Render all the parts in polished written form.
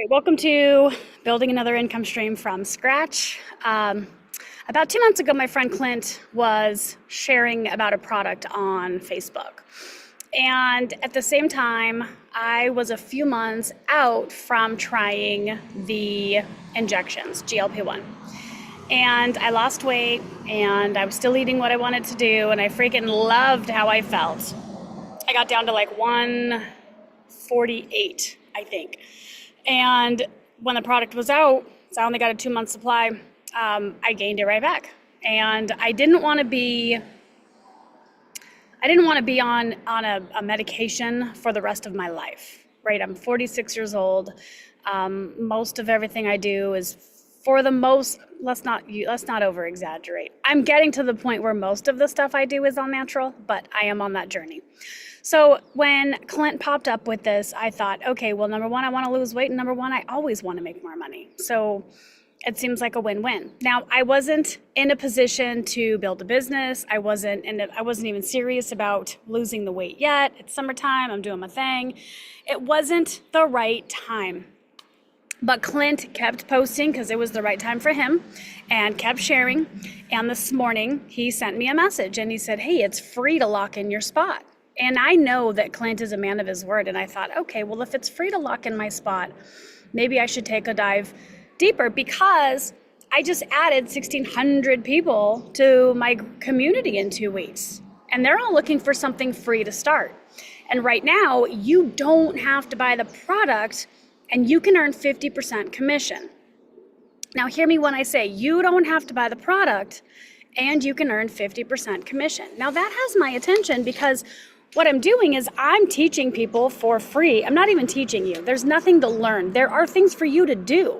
Right, welcome to Building Another Income Stream from Scratch. About 2 months ago, my friend Clint was sharing about a product on Facebook. And at the same time, I was a few months out from trying the injections, GLP-1. And I lost weight, and I was still eating what I wanted to do, and I freaking loved how I felt. I got down to like 148, I think. And when the product was out, so I only got a 2-month supply, I gained it right back. And I didn't want to be on a medication for the rest of my life, right? I'm 46 years old. Most of everything I do is for the most, let's not over exaggerate. I'm getting to the point where most of the stuff I do is all natural, but I am on that journey. So when Clint popped up with this, I thought, okay, well, number one, I want to lose weight, and number one, I always want to make more money. So it seems like a win-win. Now, I wasn't in a position to build a business. I wasn't even serious about losing the weight yet. It's summertime. I'm doing my thing. It wasn't the right time. But Clint kept posting because it was the right time for him and kept sharing. And this morning, he sent me a message and he said, hey, it's free to lock in your spot. And I know that Clint is a man of his word. And I thought, okay, well, if it's free to lock in my spot, maybe I should take a dive deeper, because I just added 1,600 people to my community in 2 weeks. And they're all looking for something free to start. And right now, you don't have to buy the product and you can earn 50% commission. Now, hear me when I say you don't have to buy the product and you can earn 50% commission. Now, that has my attention, because what I'm doing is I'm teaching people for free. I'm not even teaching you. There's nothing to learn. There are things for you to do,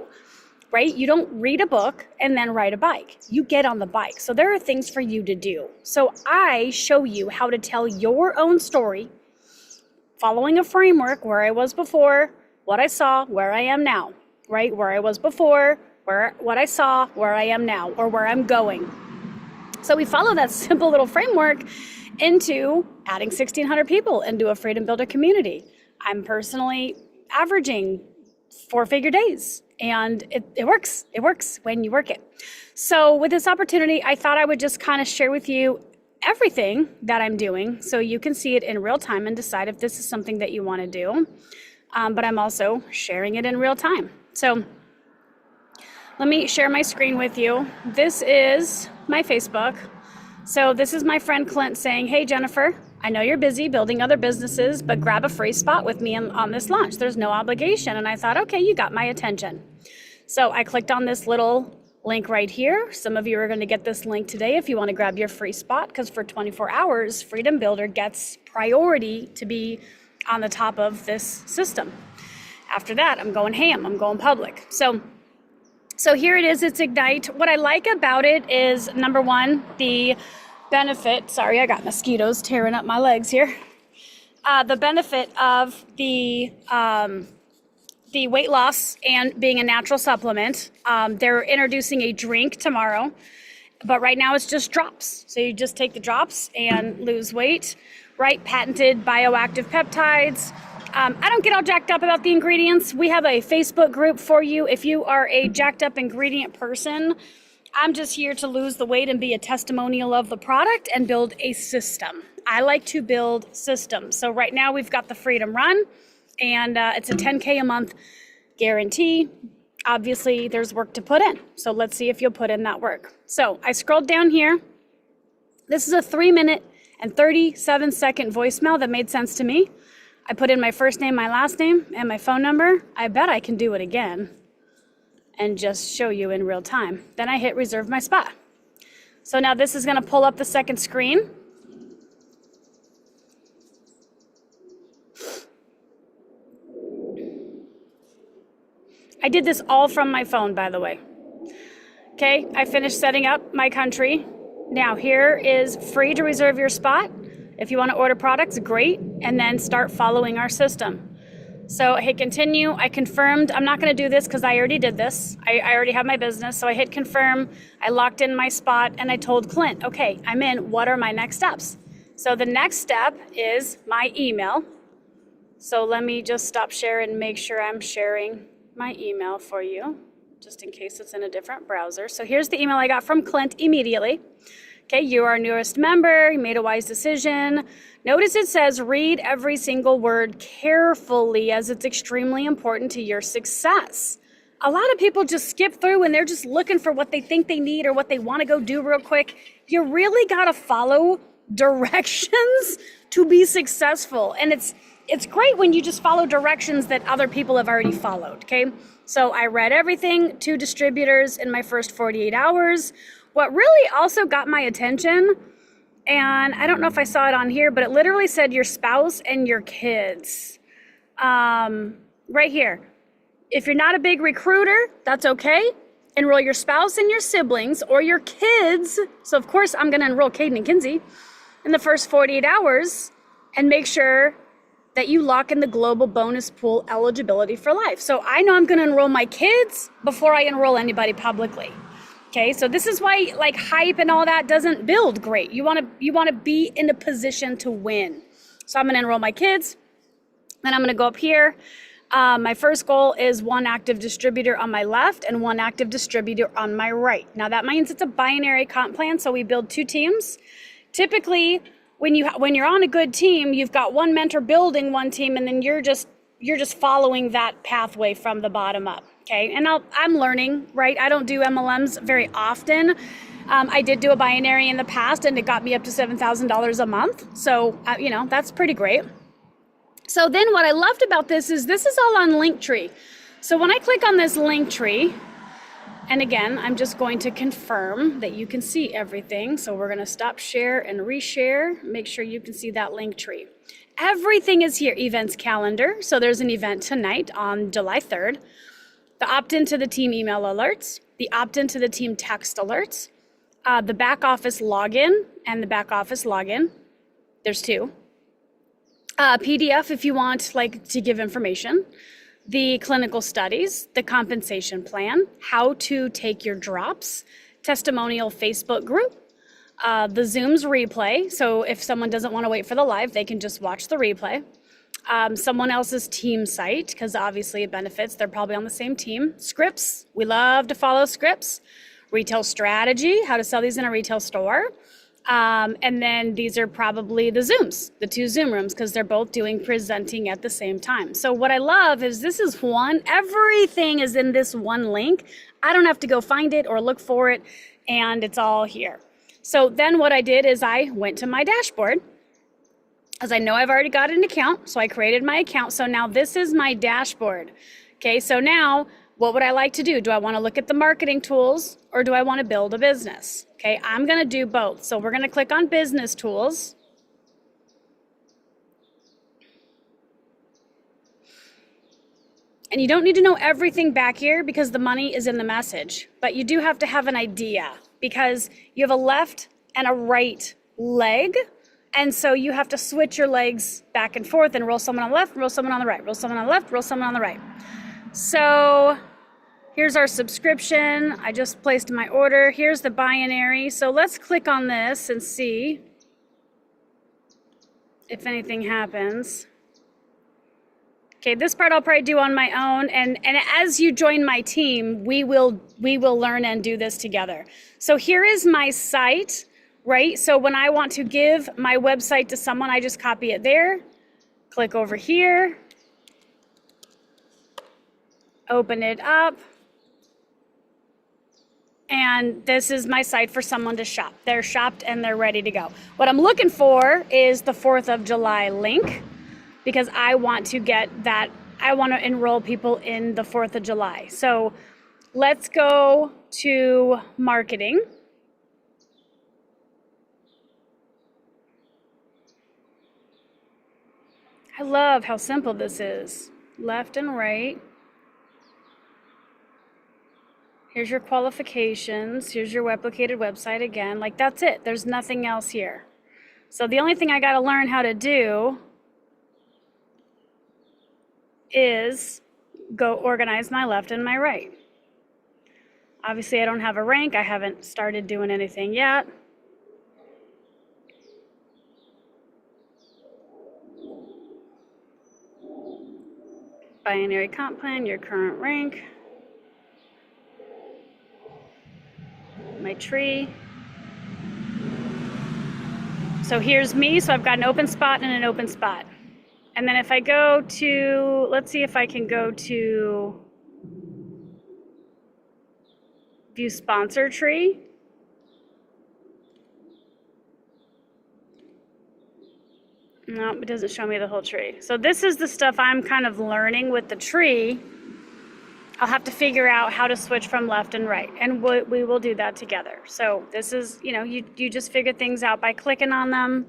right? You don't read a book and then ride a bike. You get on the bike. So there are things for you to do. So I show you how to tell your own story, following a framework: where I was before, what I saw, where I am now, right? Where I was before, what I saw, where I am now, or where I'm going. So we follow that simple little framework into adding 1,600 people into a Freedom Builder community. I'm personally averaging 4-figure days, and it works. It works when you work it. So with this opportunity, I thought I would just kind of share with you everything that I'm doing so you can see it in real time and decide if this is something that you want to do. But I'm also sharing it in real time. So let me share my screen with you. This is my Facebook. So this is my friend Clint saying, hey, Jennifer, I know you're busy building other businesses, but grab a free spot with me on this launch. There's no obligation. And I thought, okay, you got my attention. So I clicked on this little link right here. Some of you are going to get this link today if you want to grab your free spot, because for 24 hours, Freedom Builder gets priority to be on the top of this system. After that, I'm going ham. I'm going public. So here it is. It's Ignite. What I like about it is, number one, the benefit. Sorry, I got mosquitoes tearing up my legs here. The benefit of the weight loss and being a natural supplement. They're introducing a drink tomorrow, but right now it's just drops. So you just take the drops and lose weight, right? Patented bioactive peptides. I don't get all jacked up about the ingredients. We have a Facebook group for you if you are a jacked up ingredient person. I'm just here to lose the weight and be a testimonial of the product and build a system. I like to build systems. So right now we've got the Freedom Run, and it's a 10K a month guarantee. Obviously, there's work to put in. So let's see if you'll put in that work. So I scrolled down here. This is a 3-minute and 37-second voicemail that made sense to me. I put in my first name, my last name, and my phone number. I bet I can do it again and just show you in real time. Then I hit reserve my spot. So now this is going to pull up the second screen. I did this all from my phone, by the way. Okay, I finished setting up my country. Now here is free to reserve your spot. If you want to order products, great, and then start following our system. So I hit continue. I confirmed. I'm not going to do this because I already did this. I already have my business. So I hit confirm. I locked in my spot, and I told Clint, okay, I'm in. What are my next steps? So the next step is my email. So let me just stop sharing and make sure I'm sharing my email for you, just in case it's in a different browser. So here's the email I got from Clint immediately. Okay, you are our newest member. You made a wise decision. Notice it says read every single word carefully as it's extremely important to your success. A lot of people just skip through and they're just looking for what they think they need or what they want to go do real quick. You really got to follow directions to be successful. And it's great when you just follow directions that other people have already followed, okay? So I read everything to distributors in my first 48 hours. What really also got my attention, and I don't know if I saw it on here, but it literally said your spouse and your kids. Right here. If you're not a big recruiter, that's okay. Enroll your spouse and your siblings or your kids. So of course I'm going to enroll Caden and Kinsey in the first 48 hours and make sure that you lock in the global bonus pool eligibility for life. So I know I'm going to enroll my kids before I enroll anybody publicly. Okay, so this is why like hype and all that doesn't build great. You want to be in a position to win. So I'm going to enroll my kids. Then I'm going to go up here. My first goal is one active distributor on my left and one active distributor on my right. Now that means it's a binary comp plan, so we build two teams. Typically, when you're on a good team, you've got one mentor building one team, and then you're just following that pathway from the bottom up. Okay, and I'm learning, right? I don't do MLMs very often. I did do a binary in the past, and it got me up to $7,000 a month. So that's pretty great. So then what I loved about this is all on Linktree. So when I click on this Linktree, and again, I'm just going to confirm that you can see everything. So we're going to stop share and reshare. Make sure you can see that Linktree. Everything is here. Events calendar. So there's an event tonight on July 3rd. The opt-in to the team email alerts. The opt-in to the team text alerts. The back office login and the back office login. There's two. PDF if you want to give information, the clinical studies, the compensation plan, how to take your drops, testimonial Facebook group, the Zoom's replay. So if someone doesn't want to wait for the live, they can just watch the replay. Someone else's team site, because obviously it benefits. They're probably on the same team. Scripts, we love to follow scripts. Retail strategy, how to sell these in a retail store. And then these are probably the Zooms, the two Zoom rooms, because they're both doing presenting at the same time. So what I love is this is everything is in this one link. I don't have to go find it or look for it, and it's all here. So then what I did is I went to my dashboard, as I know I've already got an account, so I created my account. So now this is my dashboard. Okay, so now what would I like to do? Do I want to look at the marketing tools or do I want to build a business? Okay, I'm going to do both. So we're going to click on business tools. And you don't need to know everything back here because the money is in the message, but you do have to have an idea because you have a left and a right leg. And so you have to switch your legs back and forth and roll someone on the left, roll someone on the right, roll someone on the left, roll someone on the right. So here's our subscription. I just placed my order. Here's the binary. So let's click on this and see if anything happens. Okay, this part I'll probably do on my own. And as you join my team, we will learn and do this together. So here is my site, right? So when I want to give my website to someone, I just copy it there, click over here, open it up. And this is my site for someone to shop. They're shopped and they're ready to go. What I'm looking for is the 4th of July link because I want to get that. I want to enroll people in the 4th of July. So let's go to marketing. I love how simple this is. Left and right. Here's your qualifications. Here's your replicated website again. Like that's it. There's nothing else here. So the only thing I got to learn how to do is go organize my left and my right. Obviously I don't have a rank. I haven't started doing anything yet. Binary comp plan, your current rank. My tree. So here's me, so I've got an open spot and an open spot. And then if I go to, let's see if I can go to view sponsor tree. No, it doesn't show me the whole tree. So this is the stuff I'm kind of learning with the tree. I'll have to figure out how to switch from left and right, and we will do that together. So this is, you just figure things out by clicking on them.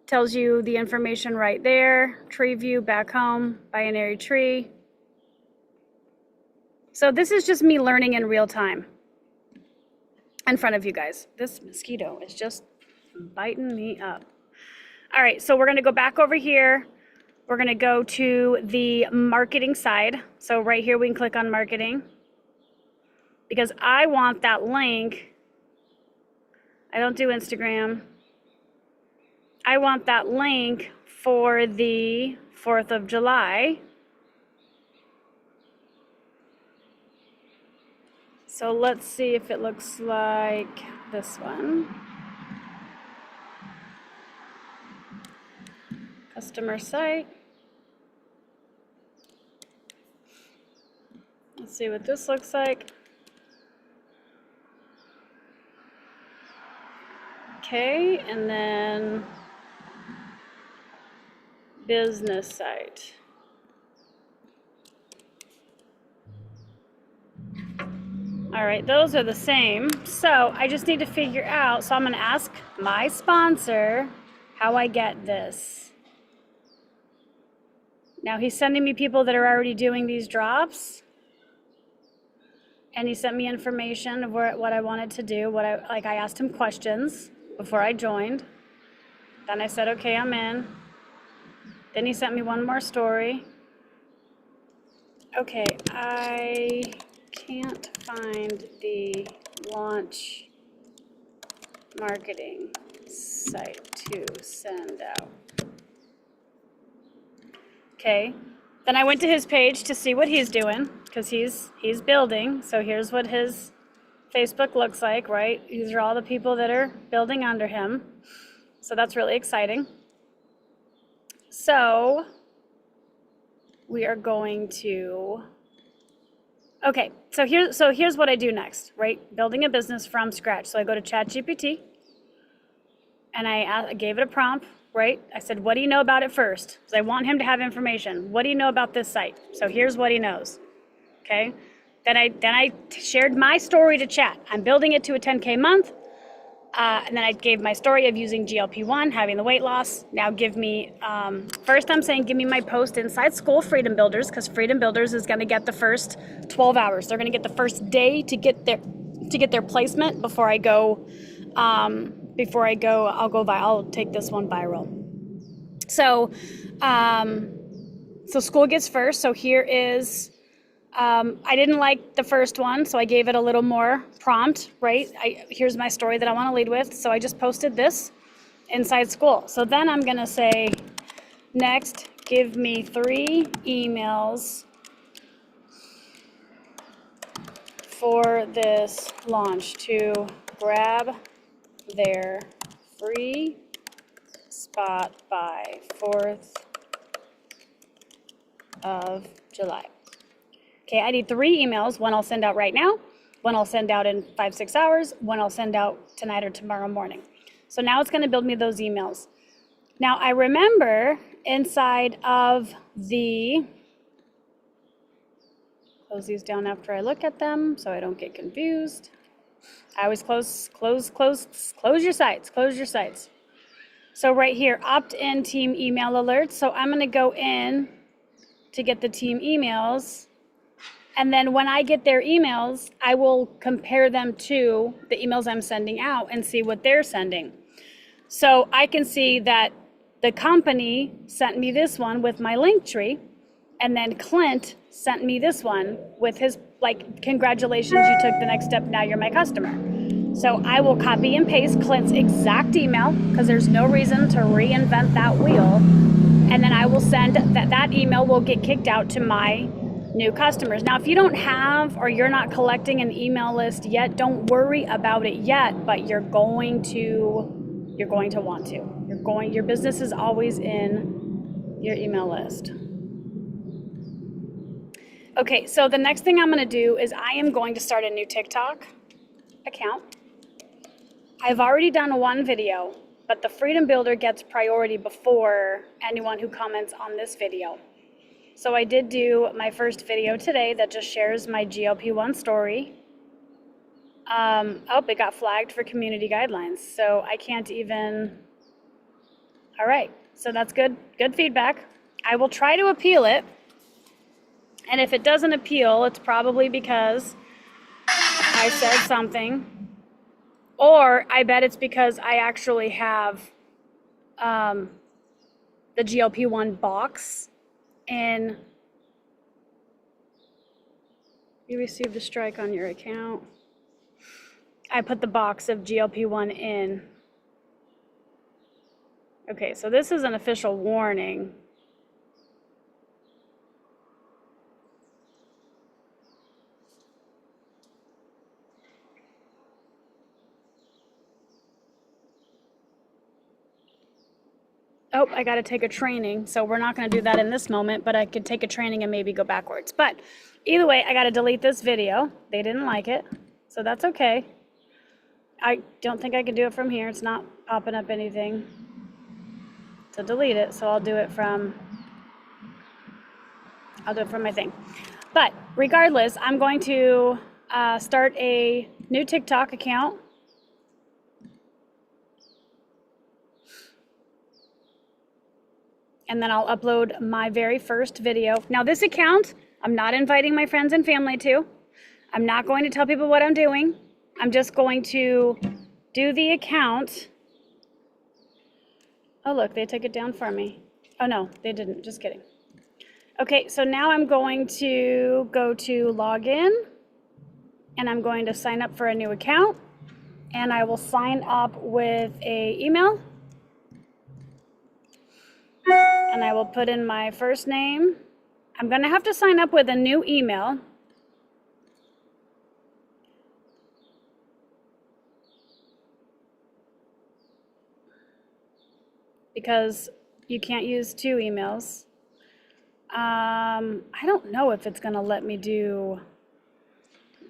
Tells you the information right there. Tree view, back home, binary tree. So this is just me learning in real time in front of you guys. This mosquito is just biting me up. All right, so we're gonna go back over here. We're gonna go to the marketing side. So right here, we can click on marketing because I want that link. I don't do Instagram. I want that link for the 4th of July. So let's see if it looks like this one. Customer site. Let's see what this looks like. Okay, and then business site. All right, those are the same. So I just need to figure out, so I'm gonna ask my sponsor how I get this. Now he's sending me people that are already doing these drops. And he sent me information of what I wanted to do, I asked him questions before I joined. Then I said, okay, I'm in. Then he sent me one more story. Okay, I can't find the launch marketing site to send out. Okay, then I went to his page to see what he's doing because he's building. So here's what his Facebook looks like, right? These are all the people that are building under him. So that's really exciting. So we are going to, okay, so here's what I do next, right? Building a business from scratch. So I go to ChatGPT and I gave it a prompt, right? I said, what do you know about it first? Because I want him to have information. What do you know about this site? So here's what he knows, okay? Then I shared my story to chat. I'm building it to a 10K month. And then I gave my story of using GLP-1, having the weight loss. Now give me, first I'm saying give me my post inside School Freedom Builders, because Freedom Builders is gonna get the first 12 hours. They're gonna get the first day to get their placement before I go, I'll take this one viral. So, so school gets first. So here is, I didn't like the first one, so I gave it a little more prompt, right? Here's my story that I want to lead with. So I just posted this inside school. So then I'm going to say, next, give me 3 emails for this launch to grab their free spot by 4th of July. Okay, I need 3 emails. One I'll send out right now, one I'll send out in 5-6 hours, one I'll send out tonight or tomorrow morning. So now it's going to build me those emails. Now I remember inside of the, close these down after I look at them so I don't get confused. I always close your sites, close your sites. So right here, opt-in team email alerts. So I'm going to go in to get the team emails. And then when I get their emails, I will compare them to the emails I'm sending out and see what they're sending. So I can see that the company sent me this one with my link tree, and then Clint sent me this one with his, like, congratulations, you took the next step, now you're my customer. So I will copy and paste Clint's exact email, because there's no reason to reinvent that wheel. and then I will send that email will get kicked out to my new customers. Now, if you don't have or you're not collecting an email list yet, don't worry about it yet, but you're going to want to. Your business is always in your email list. Okay, so the next thing I'm going to do is I am going to start a new TikTok account. I've already done one video, but the Freedom Builder gets priority before anyone who comments on this video. So I did do my first video today that just shares my GLP-1 story. Oh, it got flagged for community guidelines, so I can't even. All right, so that's good feedback. I will try to appeal it, and if it doesn't appeal, it's probably because I said something, or I bet it's because I actually have the GLP-1 box in. You received a strike on your account. I put the box of GLP-1 in. Okay, so this is an official warning. Oh, I got to take a training, so we're not going to do that in this moment, but I could take a training and maybe go backwards. But either way, I got to delete this video. They didn't like it, so that's okay. I don't think I can do it from here. It's not popping up anything to delete it, so I'll do it from my thing. But regardless, I'm going to start a new TikTok account. And then I'll upload my very first video. Now this account, I'm not inviting my friends and family to. I'm not going to tell people what I'm doing. I'm just going to do the account. Oh look, they took it down for me. Oh no, they didn't, just kidding. Okay, so now I'm going to go to login, and I'm going to sign up for a new account, and I will sign up with a email. And I will put in my first name. I'm going to have to sign up with a new email. Because you can't use two emails. I don't know if it's going to let me do.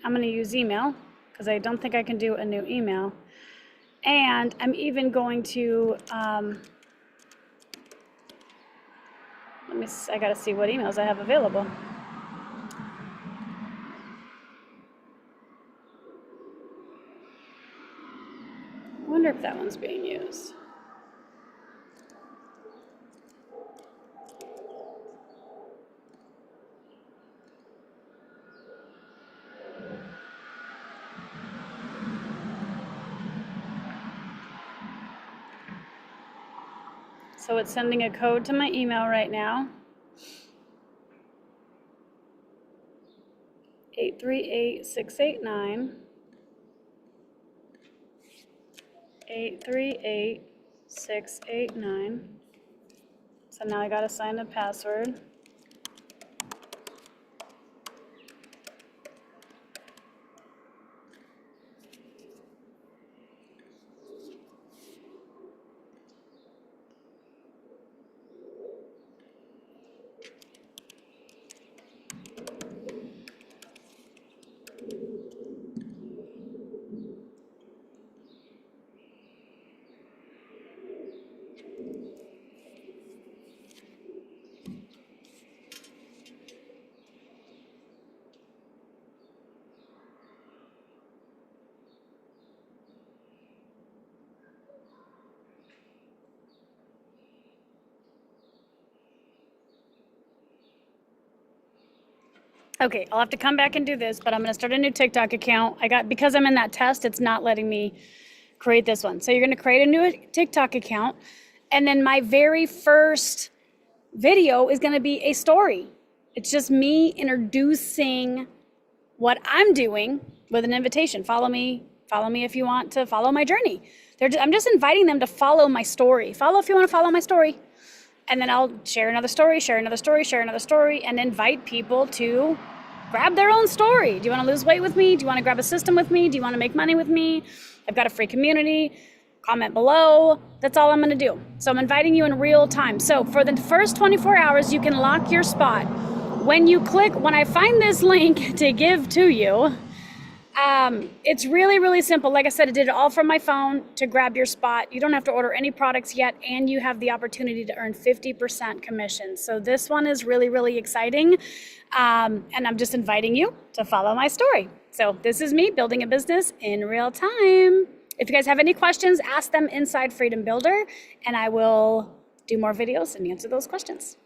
I'm going to use email because I don't think I can do a new email. And I'm even going to. I gotta see what emails I have available. I wonder if that one's being used. So it's sending a code to my email right now. 838-689. 838-689. So now I gotta sign the password. Okay, I'll have to come back and do this, but I'm gonna start a new TikTok account. Because I'm in that test, it's not letting me create this one. So you're gonna create a new TikTok account, and then my very first video is gonna be a story. It's just me introducing what I'm doing with an invitation. Follow me if you want to follow my journey. I'm just inviting them to follow my story. Follow if you wanna follow my story. And then I'll share another story, share another story, share another story, and invite people to grab their own story. Do you want to lose weight with me? Do you want to grab a system with me? Do you want to make money with me? I've got a free community. Comment below. That's all I'm going to do. So I'm inviting you in real time. So for the first 24 hours, you can lock your spot. When I find this link to give to you, it's really, really simple. Like I said, I did it all from my phone to grab your spot. You don't have to order any products yet, and you have the opportunity to earn 50% commission. So this one is really, really exciting. And I'm just inviting you to follow my story. So this is me building a business in real time. If you guys have any questions, ask them inside Freedom Builder, and I will do more videos and answer those questions.